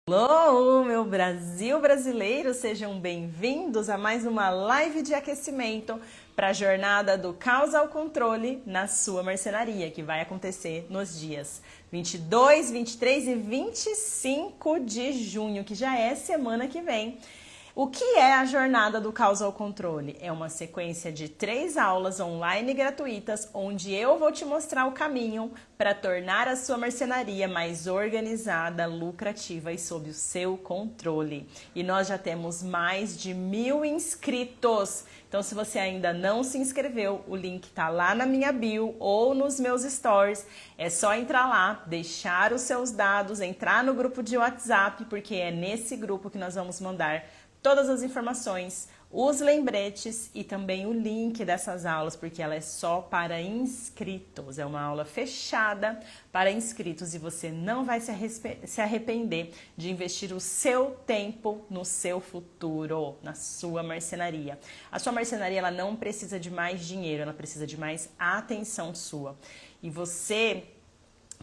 Alô, meu Brasil brasileiro, sejam bem-vindos a mais uma live de aquecimento para a jornada do caos ao controle na sua marcenaria, que vai acontecer nos dias 22, 23 e 25 de junho, que já é semana que vem. O que é a jornada do caos ao controle? É uma sequência de 3 aulas online gratuitas, onde eu vou te mostrar o caminho para tornar a sua marcenaria mais organizada, lucrativa e sob o seu controle. E nós já temos mais de 1.000 inscritos. Então, se você ainda não se inscreveu, o link está lá na minha bio ou nos meus stories. É só entrar lá, deixar os seus dados, entrar no grupo de WhatsApp, porque é nesse grupo que nós vamos mandar todas as informações, os lembretes e também o link dessas aulas, porque ela é só para inscritos. É uma aula fechada para inscritos e você não vai se arrepender de investir o seu tempo no seu futuro, na sua marcenaria. A sua marcenaria ela não precisa de mais dinheiro, ela precisa de mais atenção sua. E você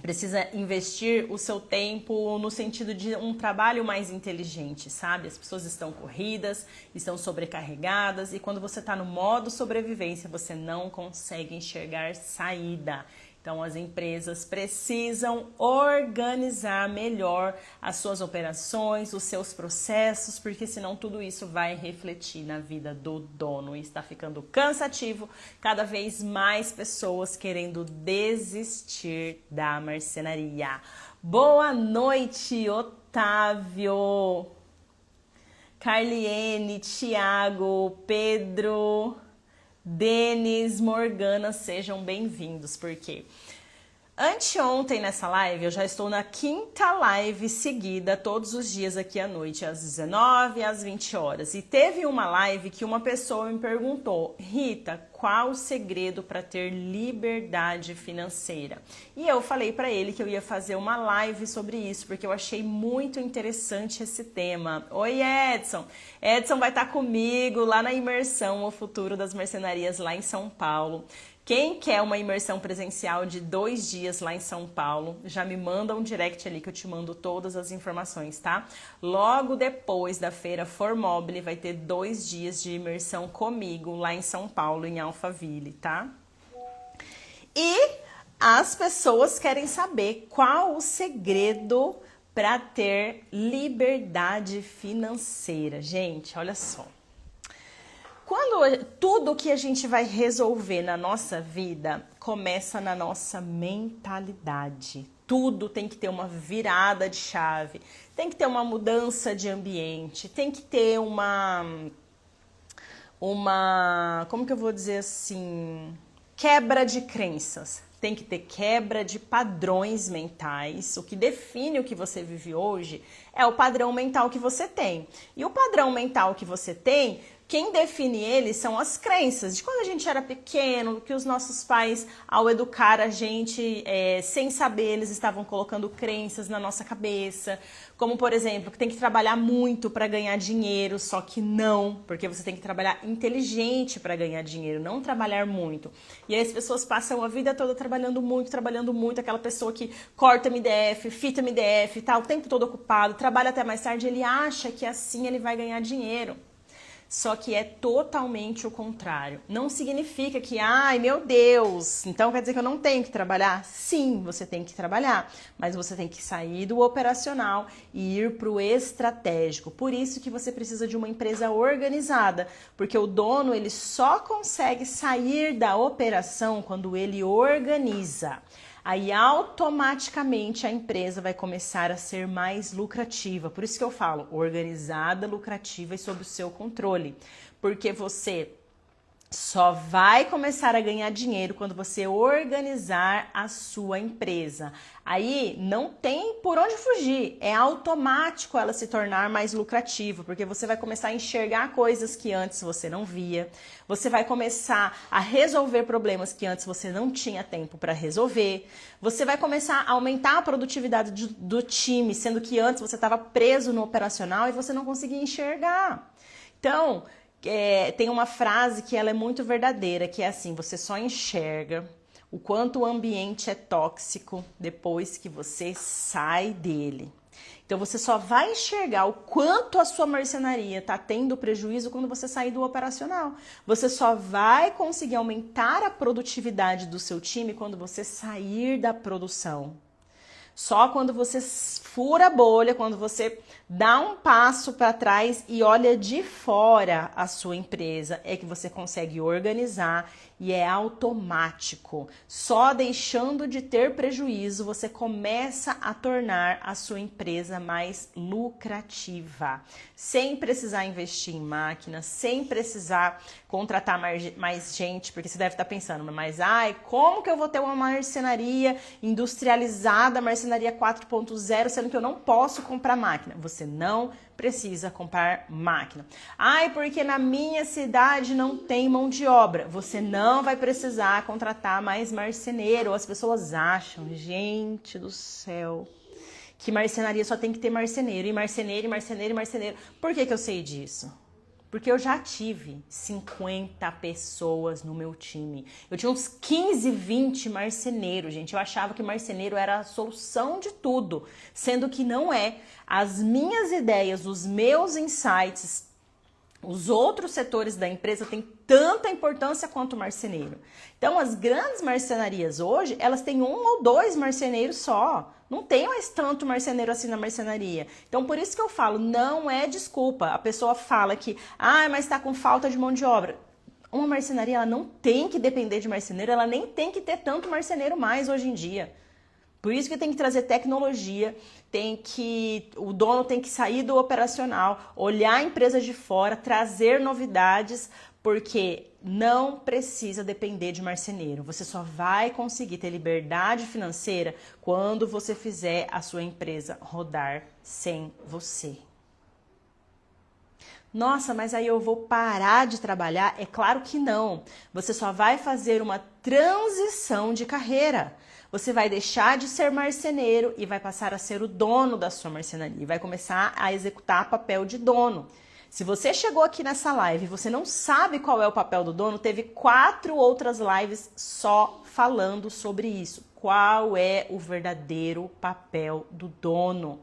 precisa investir o seu tempo no sentido de um trabalho mais inteligente, sabe? As pessoas estão corridas, estão sobrecarregadas e quando você está no modo sobrevivência, você não consegue enxergar saída. Então, as empresas precisam organizar melhor as suas operações, os seus processos, porque senão tudo isso vai refletir na vida do dono e está ficando cansativo, cada vez mais pessoas querendo desistir da marcenaria. Boa noite, Otávio, Carliene, Thiago, Pedro, Denis, Morgana, sejam bem-vindos, porque anteontem nessa live, eu já estou na 5ª live seguida, todos os dias aqui à noite, às 19 e às 20 horas. E teve uma live que uma pessoa me perguntou: Rita, qual o segredo para ter liberdade financeira? E eu falei para ele que eu ia fazer uma live sobre isso, porque eu achei muito interessante esse tema. Oi, Edson! Edson vai estar comigo lá na imersão O Futuro das Marcenarias lá em São Paulo. Quem quer uma imersão presencial de 2 dias lá em São Paulo, já me manda um direct ali que eu te mando todas as informações, tá? Logo depois da feira Formobile vai ter 2 dias de imersão comigo lá em São Paulo, em Alphaville, tá? E as pessoas querem saber qual o segredo para ter liberdade financeira. Gente, olha só. Quando tudo que a gente vai resolver na nossa vida começa na nossa mentalidade. Tudo tem que ter uma virada de chave, tem que ter uma mudança de ambiente, tem que ter como que eu vou dizer assim, quebra de crenças. Tem que ter quebra de padrões mentais. O que define o que você vive hoje é o padrão mental que você tem. E o padrão mental que você tem, quem define ele são as crenças. De quando a gente era pequeno, que os nossos pais, ao educar a gente, sem saber, eles estavam colocando crenças na nossa cabeça. Como, por exemplo, que tem que trabalhar muito para ganhar dinheiro, só que não, porque você tem que trabalhar inteligente para ganhar dinheiro, não trabalhar muito. E aí as pessoas passam a vida toda trabalhando muito, aquela pessoa que corta MDF, fita MDF, tá o tempo todo ocupado, trabalha até mais tarde, ele acha que assim ele vai ganhar dinheiro. Só que é totalmente o contrário. Não significa que, ai meu Deus, então quer dizer que eu não tenho que trabalhar? Sim, você tem que trabalhar, mas você tem que sair do operacional e ir para o estratégico. Por isso que você precisa de uma empresa organizada, porque o dono ele só consegue sair da operação quando ele organiza. Aí automaticamente a empresa vai começar a ser mais lucrativa. Por isso que eu falo, organizada, lucrativa e sob o seu controle. Porque você só vai começar a ganhar dinheiro quando você organizar a sua empresa. Aí não tem por onde fugir, é automático ela se tornar mais lucrativa, porque você vai começar a enxergar coisas que antes você não via, você vai começar a resolver problemas que antes você não tinha tempo para resolver, você vai começar a aumentar a produtividade do time, sendo que antes você estava preso no operacional e você não conseguia enxergar. Então, tem uma frase que ela é muito verdadeira, que é assim: você só enxerga o quanto o ambiente é tóxico depois que você sai dele. Então você só vai enxergar o quanto a sua marcenaria está tendo prejuízo quando você sair do operacional. Você só vai conseguir aumentar a produtividade do seu time quando você sair da produção. Só quando você fura a bolha, quando você dá um passo para trás e olha de fora a sua empresa, é que você consegue organizar e é automático. Só deixando de ter prejuízo, você começa a tornar a sua empresa mais lucrativa, sem precisar investir em máquinas, sem precisar contratar mais gente, porque você deve estar pensando, mas como que eu vou ter uma marcenaria industrializada, marcenaria 4.0, sendo que eu não posso comprar máquina? Você não precisa comprar máquina. Porque na minha cidade não tem mão de obra. Você não vai precisar contratar mais marceneiro. As pessoas acham, gente do céu, que marcenaria só tem que ter marceneiro, e marceneiro, e marceneiro, e marceneiro. Por que eu sei disso? Porque eu já tive 50 pessoas no meu time. Eu tinha uns 15, 20 marceneiros, gente. Eu achava que marceneiro era a solução de tudo, sendo que não é. As minhas ideias, os meus insights, os outros setores da empresa têm tanta importância quanto o marceneiro. Então, as grandes marcenarias hoje, elas têm 1 ou 2 marceneiros só. Não tem mais tanto marceneiro assim na marcenaria. Então, por isso que eu falo, não é desculpa. A pessoa fala que, mas está com falta de mão de obra. Uma marcenaria, ela não tem que depender de marceneiro, ela nem tem que ter tanto marceneiro mais hoje em dia. Por isso que tem que trazer tecnologia, o dono tem que sair do operacional, olhar a empresa de fora, trazer novidades, porque não precisa depender de marceneiro. Você só vai conseguir ter liberdade financeira quando você fizer a sua empresa rodar sem você. Nossa, mas aí eu vou parar de trabalhar? É claro que não. Você só vai fazer uma transição de carreira. Você vai deixar de ser marceneiro e vai passar a ser o dono da sua marcenaria. E vai começar a executar papel de dono. Se você chegou aqui nessa live e você não sabe qual é o papel do dono, teve 4 outras lives só falando sobre isso. Qual é o verdadeiro papel do dono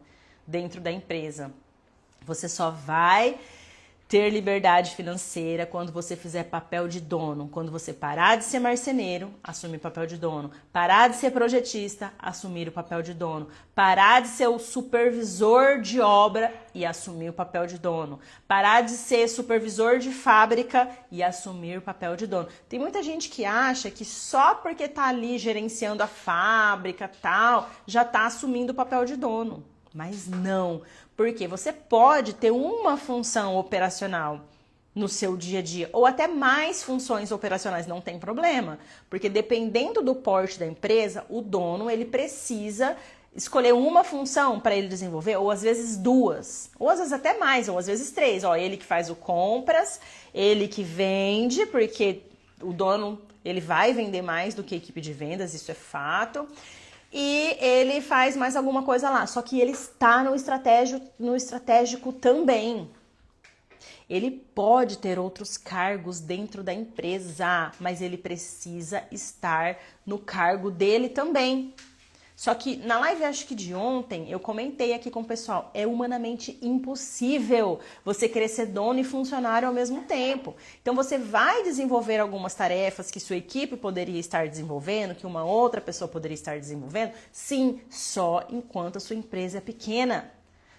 dentro da empresa? Você só vai ter liberdade financeira quando você fizer papel de dono, quando você parar de ser marceneiro, assumir papel de dono, parar de ser projetista, assumir o papel de dono, parar de ser o supervisor de obra e assumir o papel de dono, parar de ser supervisor de fábrica e assumir o papel de dono. Tem muita gente que acha que só porque tá ali gerenciando a fábrica tal, já tá assumindo o papel de dono. Mas não, porque você pode ter uma função operacional no seu dia a dia, ou até mais funções operacionais, não tem problema, porque dependendo do porte da empresa, o dono ele precisa escolher uma função para ele desenvolver, ou às vezes 2, ou às vezes até mais, ou às vezes 3. Ele que faz o compras, ele que vende, porque o dono ele vai vender mais do que a equipe de vendas, isso é fato. E ele faz mais alguma coisa lá, só que ele está no estratégico também. Ele pode ter outros cargos dentro da empresa, mas ele precisa estar no cargo dele também. Só que na live, acho que de ontem, eu comentei aqui com o pessoal, é humanamente impossível você querer ser dono e funcionário ao mesmo tempo. Então você vai desenvolver algumas tarefas que sua equipe poderia estar desenvolvendo, que uma outra pessoa poderia estar desenvolvendo, sim, só enquanto a sua empresa é pequena.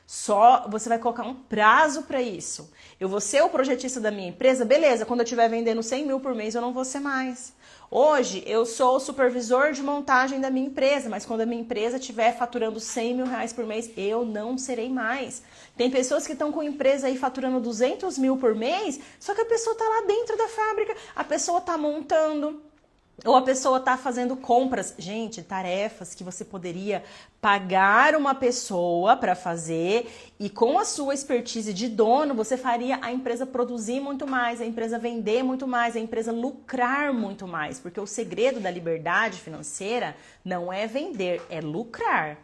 Só você vai colocar um prazo para isso. Eu vou ser o projetista da minha empresa, beleza, quando eu estiver vendendo 100 mil por mês, eu não vou ser mais. Hoje, eu sou o supervisor de montagem da minha empresa, mas quando a minha empresa estiver faturando 100 mil reais por mês, eu não serei mais. Tem pessoas que estão com empresa aí faturando 200 mil por mês, só que a pessoa está lá dentro da fábrica, a pessoa está montando, ou a pessoa está fazendo compras. Gente, tarefas que você poderia pagar uma pessoa para fazer e com a sua expertise de dono, você faria a empresa produzir muito mais, a empresa vender muito mais, a empresa lucrar muito mais. Porque o segredo da liberdade financeira não é vender, é lucrar.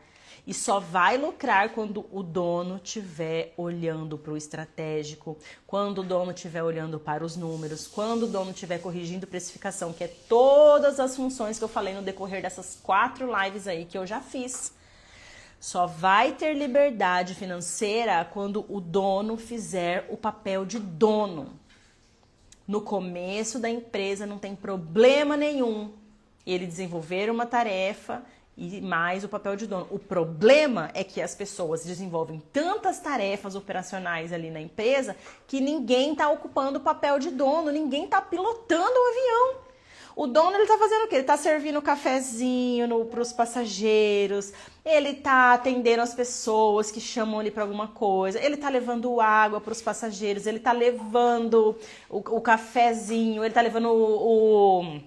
E só vai lucrar quando o dono estiver olhando para o estratégico, quando o dono estiver olhando para os números, quando o dono estiver corrigindo precificação, que é todas as funções que eu falei no decorrer dessas 4 lives aí que eu já fiz. Só vai ter liberdade financeira quando o dono fizer o papel de dono. No começo da empresa não tem problema nenhum ele desenvolver uma tarefa e mais o papel de dono. O problema é que as pessoas desenvolvem tantas tarefas operacionais ali na empresa que ninguém está ocupando o papel de dono, ninguém está pilotando o avião. O dono, ele tá fazendo o quê? Ele tá servindo cafezinho para os passageiros, ele tá atendendo as pessoas que chamam ali para alguma coisa, ele tá levando água para os passageiros, ele tá levando o cafezinho, ele tá levando o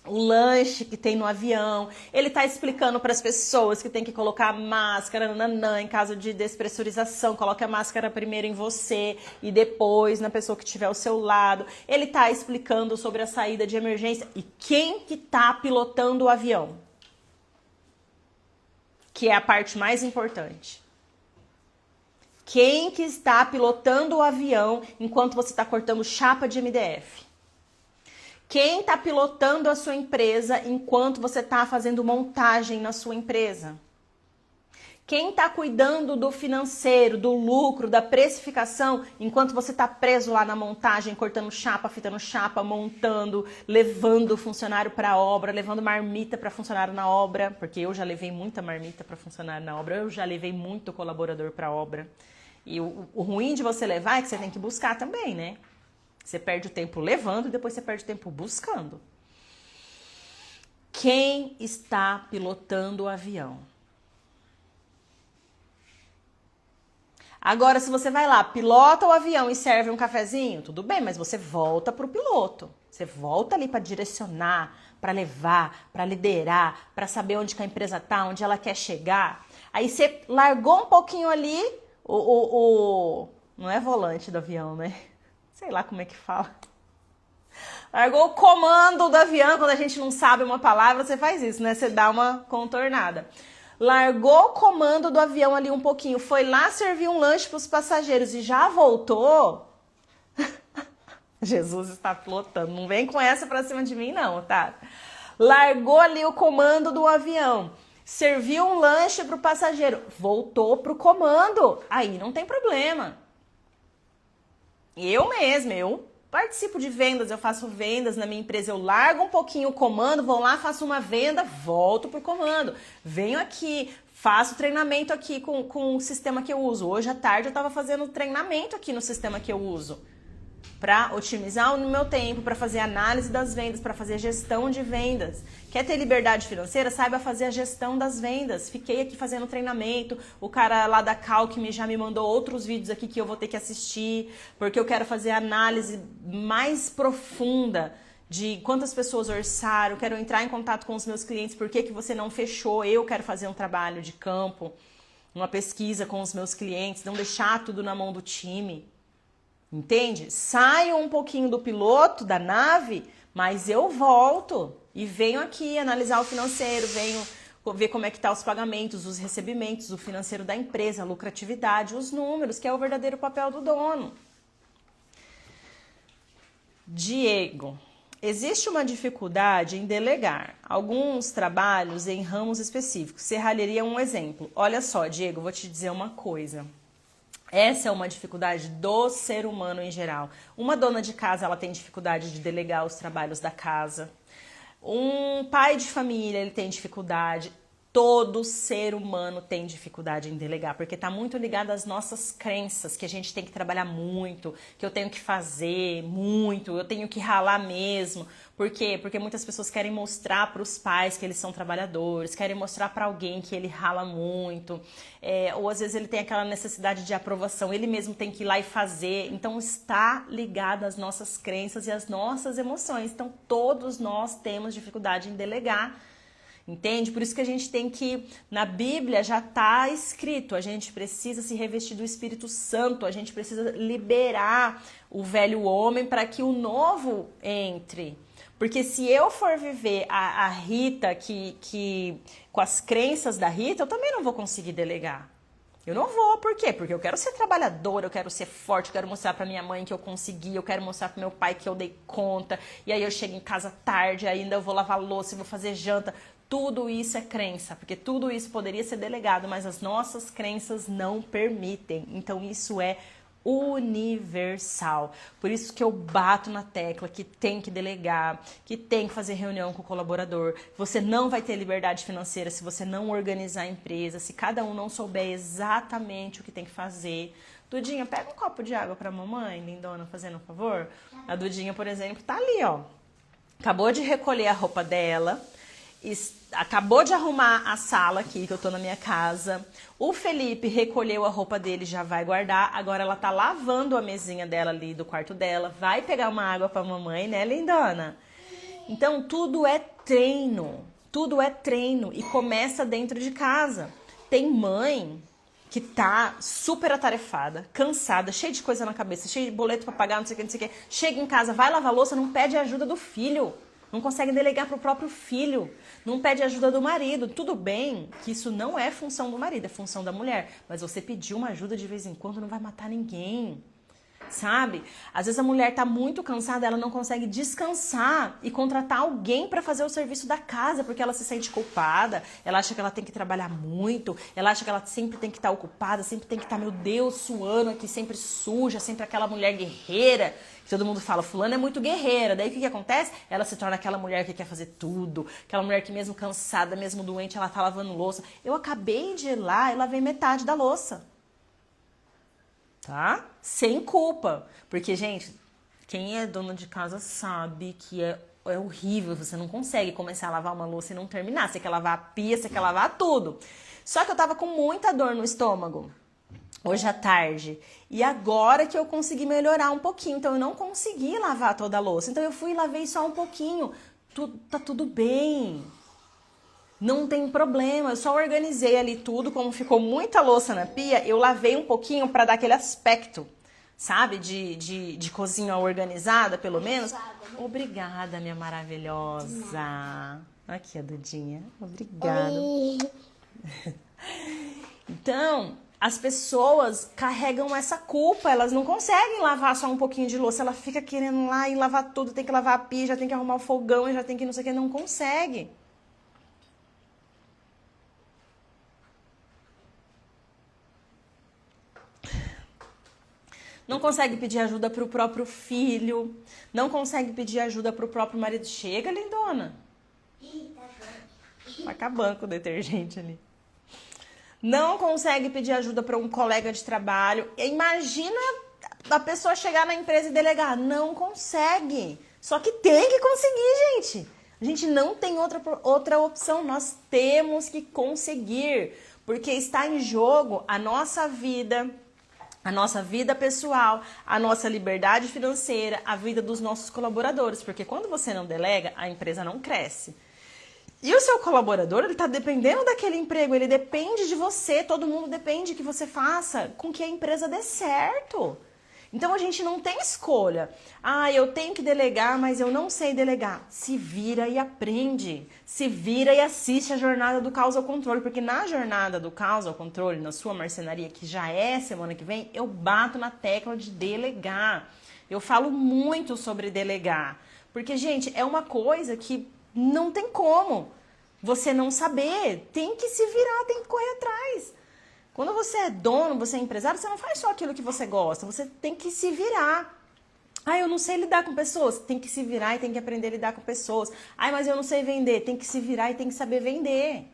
lanche que tem no avião, ele tá explicando para as pessoas que tem que colocar máscara, nananã, em caso de despressurização, coloque a máscara primeiro em você e depois na pessoa que estiver ao seu lado. Ele tá explicando sobre a saída de emergência. E quem que tá pilotando o avião? Que é a parte mais importante. Quem que está pilotando o avião enquanto você está cortando chapa de MDF? Quem está pilotando a sua empresa enquanto você está fazendo montagem na sua empresa? Quem está cuidando do financeiro, do lucro, da precificação, enquanto você está preso lá na montagem, cortando chapa, fitando chapa, montando, levando o funcionário para a obra, levando marmita para funcionário na obra, porque eu já levei muita marmita para funcionário na obra, eu já levei muito colaborador para a obra. E o ruim de você levar é que você tem que buscar também, né? Você perde o tempo levando e depois você perde o tempo buscando. Quem está pilotando o avião? Agora, se você vai lá, pilota o avião e serve um cafezinho, tudo bem, mas você volta para o piloto. Você volta ali para direcionar, para levar, para liderar, para saber onde que a empresa está, onde ela quer chegar. Aí você largou um pouquinho ali, não é volante do avião, né? Sei lá como é que fala. Largou o comando do avião, quando a gente não sabe uma palavra, você faz isso, né? Você dá uma contornada. Largou o comando do avião ali um pouquinho, foi lá servir um lanche para os passageiros e já voltou. Jesus está pilotando, não vem com essa para cima de mim não, tá? Largou ali o comando do avião, serviu um lanche para o passageiro, voltou pro comando, aí não tem problema. Eu participo de vendas, eu faço vendas na minha empresa, eu largo um pouquinho o comando, vou lá, faço uma venda, volto pro comando. Venho aqui, faço treinamento aqui com o sistema que eu uso. Hoje à tarde eu estava fazendo treinamento aqui no sistema que eu uso. Para otimizar o meu tempo, para fazer análise das vendas, para fazer gestão de vendas. Quer ter liberdade financeira? Saiba fazer a gestão das vendas. Fiquei aqui fazendo treinamento, o cara lá da Calcme já me mandou outros vídeos aqui que eu vou ter que assistir, porque eu quero fazer análise mais profunda de quantas pessoas orçaram, quero entrar em contato com os meus clientes, por que você não fechou, eu quero fazer um trabalho de campo, uma pesquisa com os meus clientes, não deixar tudo na mão do time. Entende? Saio um pouquinho do piloto, da nave, mas eu volto e venho aqui analisar o financeiro, venho ver como é que tá os pagamentos, os recebimentos, o financeiro da empresa, a lucratividade, os números, que é o verdadeiro papel do dono. Diego, existe uma dificuldade em delegar alguns trabalhos em ramos específicos. Serralheria é um exemplo. Olha só, Diego, vou te dizer uma coisa. Essa é uma dificuldade do ser humano em geral. Uma dona de casa, ela tem dificuldade de delegar os trabalhos da casa. Um pai de família, ele tem dificuldade. Todo ser humano tem dificuldade em delegar, porque está muito ligado às nossas crenças, que a gente tem que trabalhar muito, que eu tenho que fazer muito, eu tenho que ralar mesmo. Por quê? Porque muitas pessoas querem mostrar para os pais que eles são trabalhadores, querem mostrar para alguém que ele rala muito, ou às vezes ele tem aquela necessidade de aprovação, ele mesmo tem que ir lá e fazer. Então está ligado às nossas crenças e às nossas emoções. Então todos nós temos dificuldade em delegar. Entende? Por isso que a gente tem que, na Bíblia já está escrito, a gente precisa se revestir do Espírito Santo, a gente precisa liberar o velho homem para que o novo entre. Porque se eu for viver a Rita com as crenças da Rita, eu também não vou conseguir delegar. Eu não vou, por quê? Porque eu quero ser trabalhadora, eu quero ser forte, eu quero mostrar pra minha mãe que eu consegui, eu quero mostrar pro meu pai que eu dei conta, e aí eu chego em casa tarde, ainda eu vou lavar louça, eu vou fazer janta. Tudo isso é crença, porque tudo isso poderia ser delegado, mas as nossas crenças não permitem. Então isso é universal. Por isso que eu bato na tecla que tem que delegar, que tem que fazer reunião com o colaborador. Você não vai ter liberdade financeira se você não organizar a empresa, se cada um não souber exatamente o que tem que fazer. Dudinha, pega um copo de água pra mamãe, lindona, fazendo um favor. A Dudinha, por exemplo, tá ali, ó. Acabou de recolher a roupa dela, acabou de arrumar a sala aqui, que eu tô na minha casa. O Felipe recolheu a roupa dele, já vai guardar. Agora ela tá lavando a mesinha dela ali do quarto dela. Vai pegar uma água pra mamãe, né, lindona? Então, tudo é treino. Tudo é treino e começa dentro de casa. Tem mãe que tá super atarefada, cansada, cheia de coisa na cabeça, cheia de boleto pra pagar, não sei o que, não sei o que. Chega em casa, vai lavar louça, não pede ajuda do filho. Não consegue delegar pro próprio filho. Não pede ajuda do marido. Tudo bem que isso não é função do marido, é função da mulher. Mas você pedir uma ajuda de vez em quando não vai matar ninguém. Sabe? Às vezes a mulher tá muito cansada, ela não consegue descansar e contratar alguém para fazer o serviço da casa, porque ela se sente culpada, ela acha que ela tem que trabalhar muito, ela acha que ela sempre tem que estar ocupada, sempre tem que estar, meu Deus, suando aqui, sempre suja, sempre aquela mulher guerreira, que todo mundo fala, fulana é muito guerreira. Daí o que acontece? Ela se torna aquela mulher que quer fazer tudo, aquela mulher que mesmo cansada, mesmo doente, ela tá lavando louça. Eu acabei de ir lá e lavei metade da louça. Tá? Sem culpa. Porque, gente, quem é dona de casa sabe que é horrível. Você não consegue começar a lavar uma louça e não terminar. Você quer lavar a pia, você quer lavar tudo. Só que eu tava com muita dor no estômago hoje à tarde. E agora que eu consegui melhorar um pouquinho. Então eu não consegui lavar toda a louça. Então eu fui e lavei só um pouquinho. Tá tudo bem. Não tem problema, eu só organizei ali tudo, como ficou muita louça na pia, eu lavei um pouquinho para dar aquele aspecto, sabe, de cozinha organizada, pelo menos. Obrigada, minha maravilhosa. Aqui a Dudinha, obrigada. Então, as pessoas carregam essa culpa, elas não conseguem lavar só um pouquinho de louça, ela fica querendo lá e lavar tudo, tem que lavar a pia, já tem que arrumar o fogão, já tem que não sei o que, não consegue. Não consegue pedir ajuda para o próprio filho, não consegue pedir ajuda para o próprio marido. Chega, lindona. Tá acabando com o detergente ali. Não consegue pedir ajuda para um colega de trabalho. Imagina a pessoa chegar na empresa e delegar. Não consegue. Só que tem que conseguir, gente. A gente não tem outra opção. Nós temos que conseguir. Porque está em jogo a nossa vida pessoal, a nossa liberdade financeira, a vida dos nossos colaboradores. Porque quando você não delega, a empresa não cresce. E o seu colaborador, ele está dependendo daquele emprego, ele depende de você, todo mundo depende que você faça com que a empresa dê certo. Então a gente não tem escolha. Ah, eu tenho que delegar, mas eu não sei delegar. Se vira e aprende. Se vira e assiste a Jornada do Caos ao Controle. Porque na Jornada do Caos ao Controle, na sua marcenaria, que já é semana que vem, eu bato na tecla de delegar. Eu falo muito sobre delegar. Porque, gente, é uma coisa que não tem como você não saber. Tem que se virar, tem que correr atrás. Quando você é dono, você é empresário, você não faz só aquilo que você gosta. Você tem que se virar. Ah, eu não sei lidar com pessoas. Tem que se virar e tem que aprender a lidar com pessoas. Ah, mas eu não sei vender. Tem que se virar e tem que saber vender.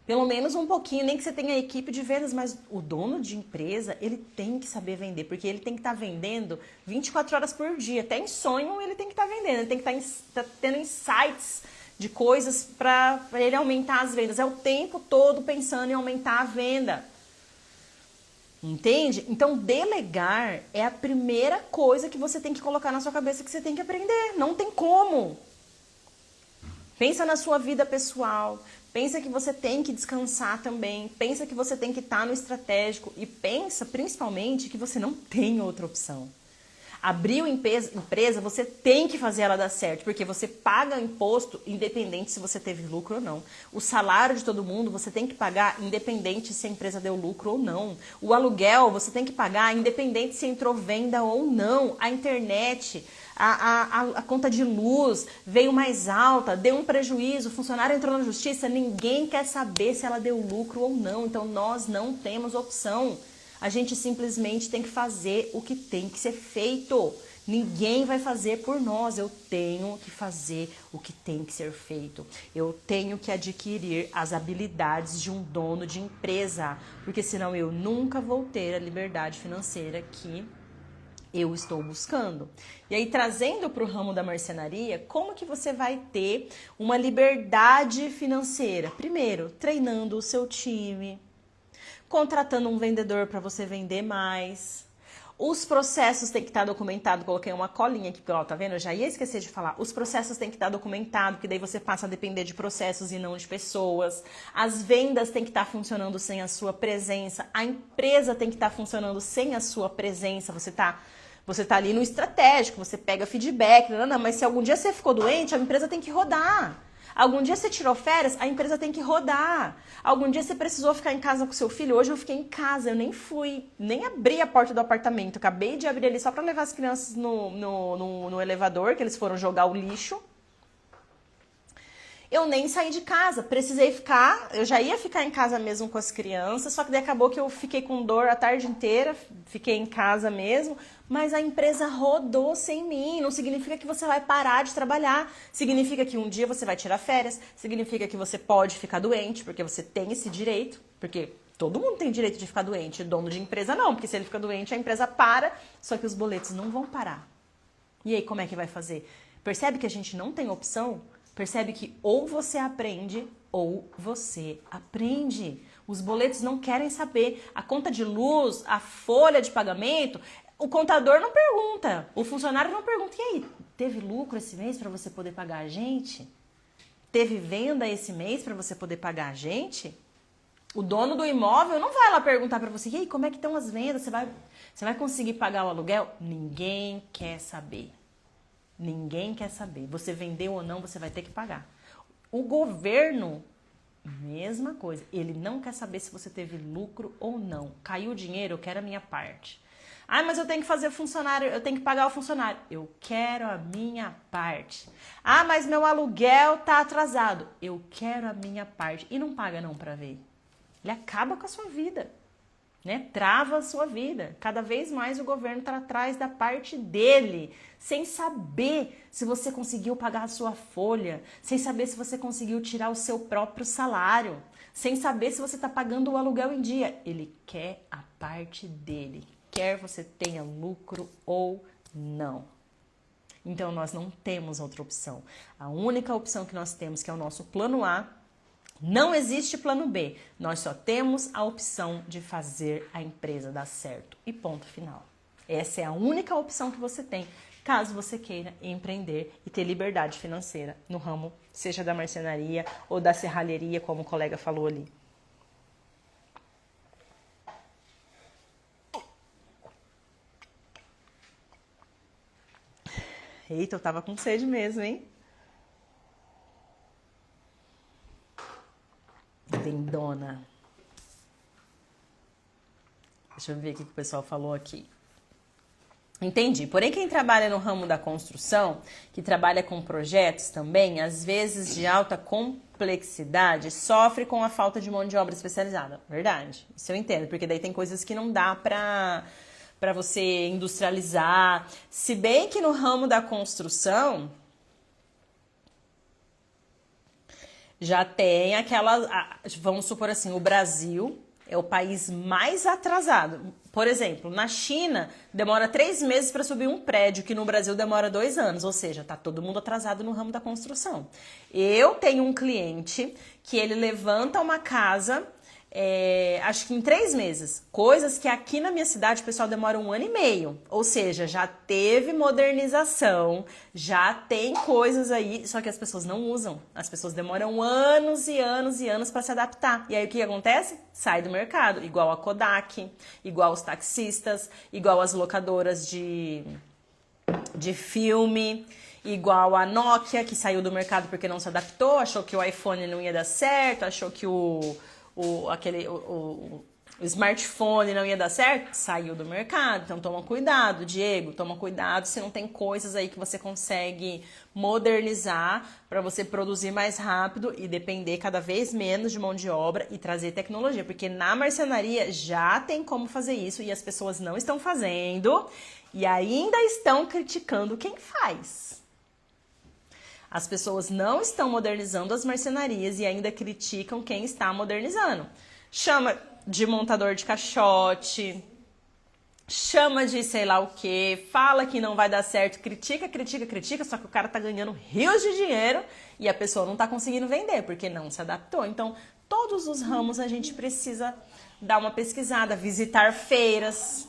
Pelo menos um pouquinho, nem que você tenha equipe de vendas, mas o dono de empresa, ele tem que saber vender, porque ele tem que estar vendendo 24 horas por dia. Até em sonho ele tem que estar vendendo, ele tem que estar tendo insights de coisas para ele aumentar as vendas. É o tempo todo pensando em aumentar a venda. Entende? Então, delegar é a primeira coisa que você tem que colocar na sua cabeça que você tem que aprender. Não tem como. Pensa na sua vida pessoal. Pensa que você tem que descansar também. Pensa que você tem que estar no estratégico. E pensa, principalmente, que você não tem outra opção. Abriu empresa, você tem que fazer ela dar certo, porque você paga imposto independente se você teve lucro ou não. O salário de todo mundo você tem que pagar independente se a empresa deu lucro ou não. O aluguel você tem que pagar independente se entrou venda ou não. A internet, a conta de luz veio mais alta, deu um prejuízo, o funcionário entrou na justiça, ninguém quer saber se ela deu lucro ou não, então nós não temos opção. A gente simplesmente tem que fazer o que tem que ser feito. Ninguém vai fazer por nós, eu tenho que fazer o que tem que ser feito. Eu tenho que adquirir as habilidades de um dono de empresa, porque senão eu nunca vou ter a liberdade financeira que eu estou buscando. E aí, trazendo para o ramo da marcenaria, como que você vai ter uma liberdade financeira? Primeiro, treinando o seu time, contratando um vendedor para você vender mais. Os processos têm que estar documentados. Coloquei uma colinha aqui, ó, tá vendo? Eu já ia esquecer de falar. Os processos têm que estar documentados, que daí você passa a depender de processos e não de pessoas. As vendas têm que estar funcionando sem a sua presença. A empresa tem que estar funcionando sem a sua presença. Você tá ali no estratégico, você pega feedback, não, mas se algum dia você ficou doente, a empresa tem que rodar. Algum dia você tirou férias, a empresa tem que rodar. Algum dia você precisou ficar em casa com seu filho, hoje eu fiquei em casa, eu nem abri a porta do apartamento, acabei de abrir ali só para levar as crianças no elevador, que eles foram jogar o lixo. Eu nem saí de casa, precisei ficar, eu já ia ficar em casa mesmo com as crianças, só que daí acabou que eu fiquei com dor a tarde inteira, fiquei em casa mesmo, mas a empresa rodou sem mim. Não significa que você vai parar de trabalhar, significa que um dia você vai tirar férias, significa que você pode ficar doente, porque você tem esse direito, porque todo mundo tem direito de ficar doente, dono de empresa não, porque se ele fica doente a empresa para, só que os boletos não vão parar. E aí como é que vai fazer? Percebe que a gente não tem opção? Percebe que ou você aprende ou você aprende. Os boletos não querem saber. A conta de luz, a folha de pagamento, o contador não pergunta. O funcionário não pergunta. E aí, teve lucro esse mês para você poder pagar a gente? Teve venda esse mês para você poder pagar a gente? O dono do imóvel não vai lá perguntar para você. E aí, como é que estão as vendas? Você vai conseguir pagar o aluguel? Ninguém quer saber. Ninguém quer saber. Você vendeu ou não, você vai ter que pagar. O governo, mesma coisa. Ele não quer saber se você teve lucro ou não. Caiu o dinheiro, eu quero a minha parte. Ah, mas eu tenho que fazer funcionário, eu tenho que pagar o funcionário. Eu quero a minha parte. Ah, mas meu aluguel tá atrasado. Eu quero a minha parte. E não paga não para ver. Ele acaba com a sua vida. Né? Trava a sua vida. Cada vez mais o governo está atrás da parte dele, sem saber se você conseguiu pagar a sua folha, sem saber se você conseguiu tirar o seu próprio salário, sem saber se você está pagando o aluguel em dia. Ele quer a parte dele, quer você tenha lucro ou não. Então nós não temos outra opção. A única opção que nós temos, que é o nosso plano A, não existe plano B, nós só temos a opção de fazer a empresa dar certo e ponto final. Essa é a única opção que você tem, caso você queira empreender e ter liberdade financeira no ramo, seja da marcenaria ou da serralheria, como o colega falou ali. Eita, eu tava com sede mesmo, hein? Lindona. Deixa eu ver o que o pessoal falou aqui. Entendi. Porém, quem trabalha no ramo da construção, que trabalha com projetos também, às vezes de alta complexidade, sofre com a falta de mão de obra especializada. Verdade. Isso eu entendo, porque daí tem coisas que não dá para você industrializar. Se bem que no ramo da construção já tem aquela, vamos supor assim, o Brasil é o país mais atrasado. Por exemplo, na China demora 3 meses para subir um prédio, que no Brasil demora 2 anos, ou seja, tá todo mundo atrasado no ramo da construção. Eu tenho um cliente que ele levanta uma casa, acho que em 3 meses, coisas que aqui na minha cidade o pessoal demora 1 ano e meio, ou seja, já teve modernização, já tem coisas aí, só que as pessoas não usam, as pessoas demoram anos e anos e anos para se adaptar, e aí o que acontece? Sai do mercado, igual a Kodak, igual os taxistas, igual as locadoras de filme, igual a Nokia, que saiu do mercado porque não se adaptou, achou que o iPhone não ia dar certo, achou que o smartphone não ia dar certo, saiu do mercado. Então toma cuidado, Diego, toma cuidado se não tem coisas aí que você consegue modernizar para você produzir mais rápido e depender cada vez menos de mão de obra e trazer tecnologia, porque na marcenaria já tem como fazer isso e as pessoas não estão fazendo e ainda estão criticando quem faz. As pessoas não estão modernizando as marcenarias e ainda criticam quem está modernizando. Chama de montador de caixote, chama de sei lá o que, fala que não vai dar certo, critica, só que o cara tá ganhando rios de dinheiro e a pessoa não tá conseguindo vender, porque não se adaptou. Então, todos os ramos a gente precisa dar uma pesquisada, visitar feiras.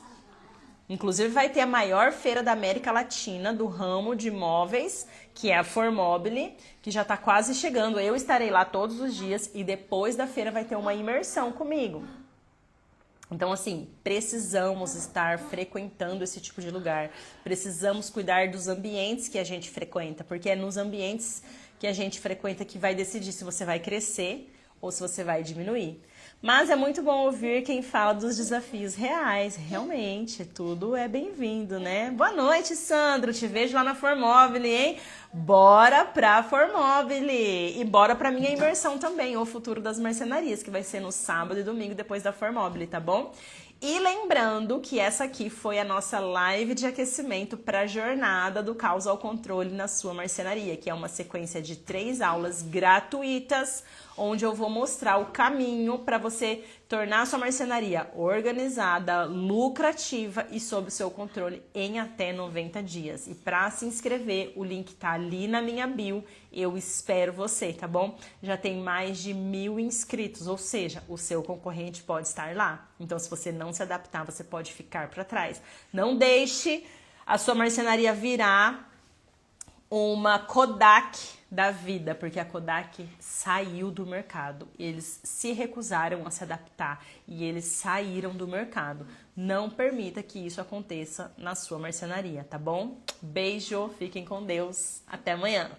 Inclusive vai ter a maior feira da América Latina do ramo de móveis, que é a Formobile, que já tá quase chegando. Eu estarei lá todos os dias e depois da feira vai ter uma imersão comigo. Então, assim, precisamos estar frequentando esse tipo de lugar. Precisamos cuidar dos ambientes que a gente frequenta, porque é nos ambientes que a gente frequenta que vai decidir se você vai crescer ou se você vai diminuir. Mas é muito bom ouvir quem fala dos desafios reais. Realmente, tudo é bem-vindo, né? Boa noite, Sandro. Te vejo lá na Formobile, hein? Bora pra Formobile! E bora pra minha imersão também, O Futuro das Marcenarias, que vai ser no sábado e domingo depois da Formobile, tá bom? E lembrando que essa aqui foi a nossa live de aquecimento para a jornada do caos ao controle na sua marcenaria, que é uma sequência de 3 aulas gratuitas, onde eu vou mostrar o caminho para você tornar a sua marcenaria organizada, lucrativa e sob o seu controle em até 90 dias. E para se inscrever, o link tá ali na minha bio. Eu espero você, tá bom? Já tem mais de 1000 inscritos, ou seja, o seu concorrente pode estar lá. Então, se você não se adaptar, você pode ficar para trás. Não deixe a sua marcenaria virar uma Kodak da vida, porque a Kodak saiu do mercado. Eles se recusaram a se adaptar e eles saíram do mercado. Não permita que isso aconteça na sua marcenaria, tá bom? Beijo, fiquem com Deus. Até amanhã.